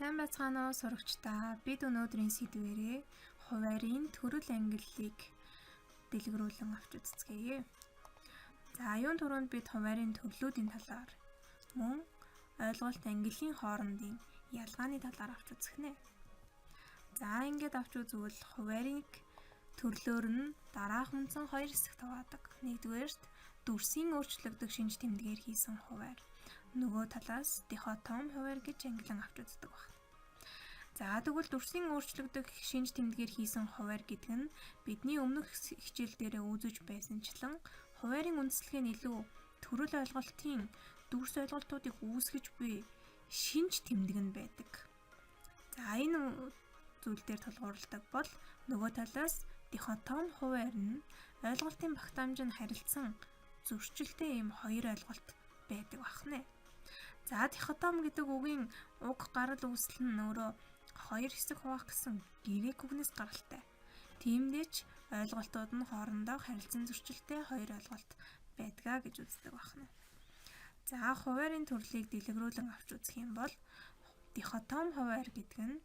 Сайн байцгаана уу сурагчдаа. Бид өнөөдрийн сэдвээрээ хуваарийн төрөл ангиллыг дэлгэрүүлэн авч үзцгээе. За аюун түрүүнд бид хуваарийн төрлүүдийн талаар мөн ойлголт ангиллийн хоорондын ялгааны талаар авч үзэх нэ. За ингээд авч үзвэл хуваарийг төрлөөр нь дарааханцан хоёр хэсэгт хаваадаг. Нэгдүгээрт дүрсийн өөрчлөгдөх шинж тэмдгээр хийсэн хуваар. Нөгөө талаас дихотом хуваар гэж ангилан авч үздэг байна. За тэгвэл дүрсийн өөрчлөгдөх шинж тэмдгээр хийсэн хуваар гэдэг нь бидний өмнөх хичээл дээрээ үзэж байсанчлан хуваарийн үндслэгийн илүү төрөл ойлголтын дүрс ойлголтуудыг үүсгэж буй шинж тэмдэг нь байдаг. За энэ зүйл дээр тулгуурладаг бол нөгөө талаас дихотом хуваар нь ойлголтын багтаамжинд харилцан зөрчилтэй ийм хоёр ойлголт байдаг бахнэ. За дихотом гэдэг үгийн уг гарал үүсэл нь өөрөө хоёр хэсэг хуваах гэсэн грек үгнээс гаралтай. Тиймдээч ойлголтууд нь хоорондоо харилцан зөрчилтэй хоёр ойлголт байдгаа гэж үздэг байна. За хуваарийн төрлийг дэлгэрүүлэн авч үзэх юм бол дихотом хуваар гэдэг нь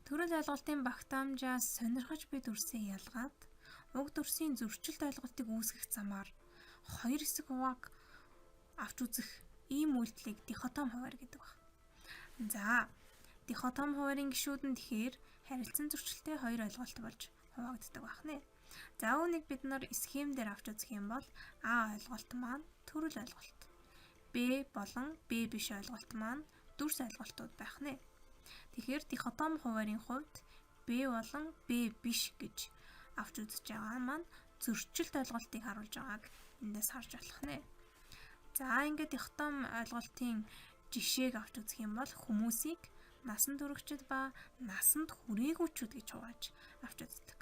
төрөл ойлголтын багтаамжаас сонирхож буй дүрсээ ялгаад уг дүрсийн зөрчилт ойлголтыг үүсгэх замаар хоёр хэсэг хувааг авч үзэх ийм үйлдэлийг дихотом хуваар гэдэг байна. За дихотом хуваарийн гишүүд нь тэгэхээр харилцан зөрчилтэй хоёр ойлголт болж хуваагддаг байна. За үүнийг бид нар схемээр авч үзэх юм бол А ойлголт маань төрөл ойлголт, Б болон Б биш ойлголт маань дүрс ойлголтууд байх нэ. Тэгэхээр дихотом хуваарийн хувьд Б болон Б биш гэж авч үзэж байгаа маань зөрчилт ойлголтыг харуулж байгааг эндээс харж болох нэ. За ингээд дихотом ойлголтын жишээг авч үзэх юм бол хүмүүсийг насанд хүрэгчид ба насанд хүрээгүүчүүд гэж хувааж авч үздэг.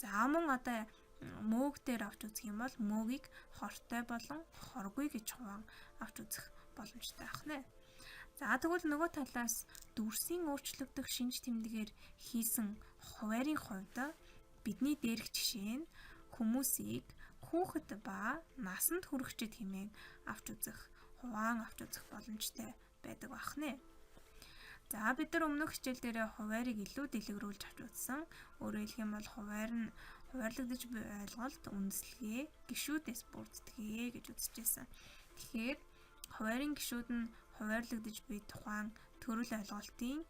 За мөн одоо мөөг дээр авч үзэх юм бол мөөгийг хортой болон хоргүй гэж хуваан авч үзэх боломжтой байх нэ. За тэгвэл нөгөө талаас дүрсийн өөрчлөгдөх шинж тэмдгээр хийсэн хуваарийн хувьд бидний дээрх жишээ нь хүмүүсийг хүүхэд ба насанд хүрэгчид хэмээн авч үзэх, хуваан авч үзэх боломжтой байдаг байх нэ. За бид нар өмнөх хичээл дээр хуваарийг илүү дэлгэрүүлж авч үзсэн. Өөрөөр хэлэх юм бол хуваар нь хуваарлагдаж буй ойлголт үндслэгээ гишүүдээс бүрддэгэ гэж үзэжсэн. Тэгэхээр хуваарийн гишүүд нь хуваарлагдаж буй тухайн төрөл ойлголтын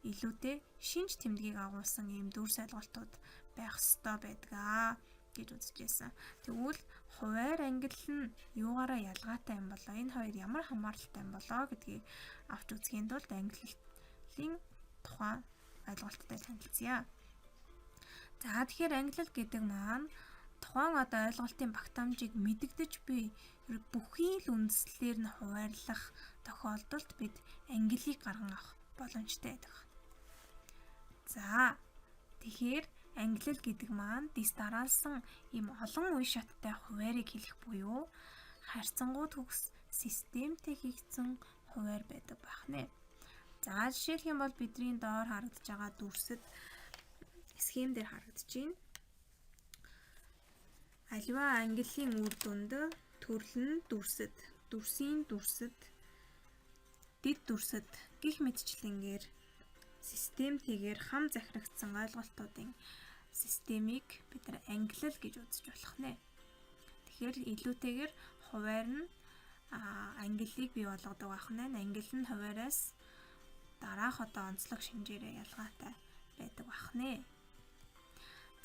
илүүтэй шинж тэмдгийг агуулсан ийм дүрс ойлголтууд байх ёстой байдгаа гэж үзэжсэн. Тэгвэл хуваар ангилал нь юугаараа ялгаатай юм болоо? Энэ хоёр ямар хамааралтай юм болоо гэдгийг авч үзэхийн тулд ангиллалын тухайн ойлголттой танилцъя. За тэгэхээр ангиллал гэдэг маань тухайн одоо ойлголтын багтаамжийг мэдэгдэж буй бүхий л үндслэлээр нь хуваарлах тохиолдолд бид ангиллыг гарган авах боломжтой байдаг. За тэгэхээр ангиллал гэдэг маань дис дараалсан ийм олон үе шаттай хуваарийг хэлэх буюу харьцангуй төгс системтэй хийгдсэн хуваар байдаг байх нэ. За жишээлх юм бол бидний доор харагдаж байгаа дүрсэд схем дээр харагдаж байна. Аливаа ангиллын үр дүнд төрөл нь дүрсэд, дүрсийн дүрсэд, дэд дүрсэд гих мэтчлэнгээр системтэйгээр хам захирагдсан ойлголтуудын системийг бид нар ангиллал гэж үзэж болох нэ. Тэгэхээр илүүтэйгээр хуваар нь ангиллыг бий болгодог байх нэ. Ангилал нь хуваараас дараах одоо онцлог шинжээрээ ялгаатай байдаг байх нэ.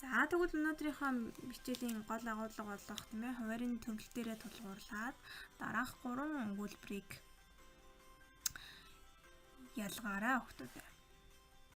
За тэгвэл өнөөдрийнхөө хичээлийн гол агуулга болох тийм ээ хуваарийн төрөл дээрээ тулгуурлаад дараах 3 өгүүлбэрийг ялгаараа өгтөдөө.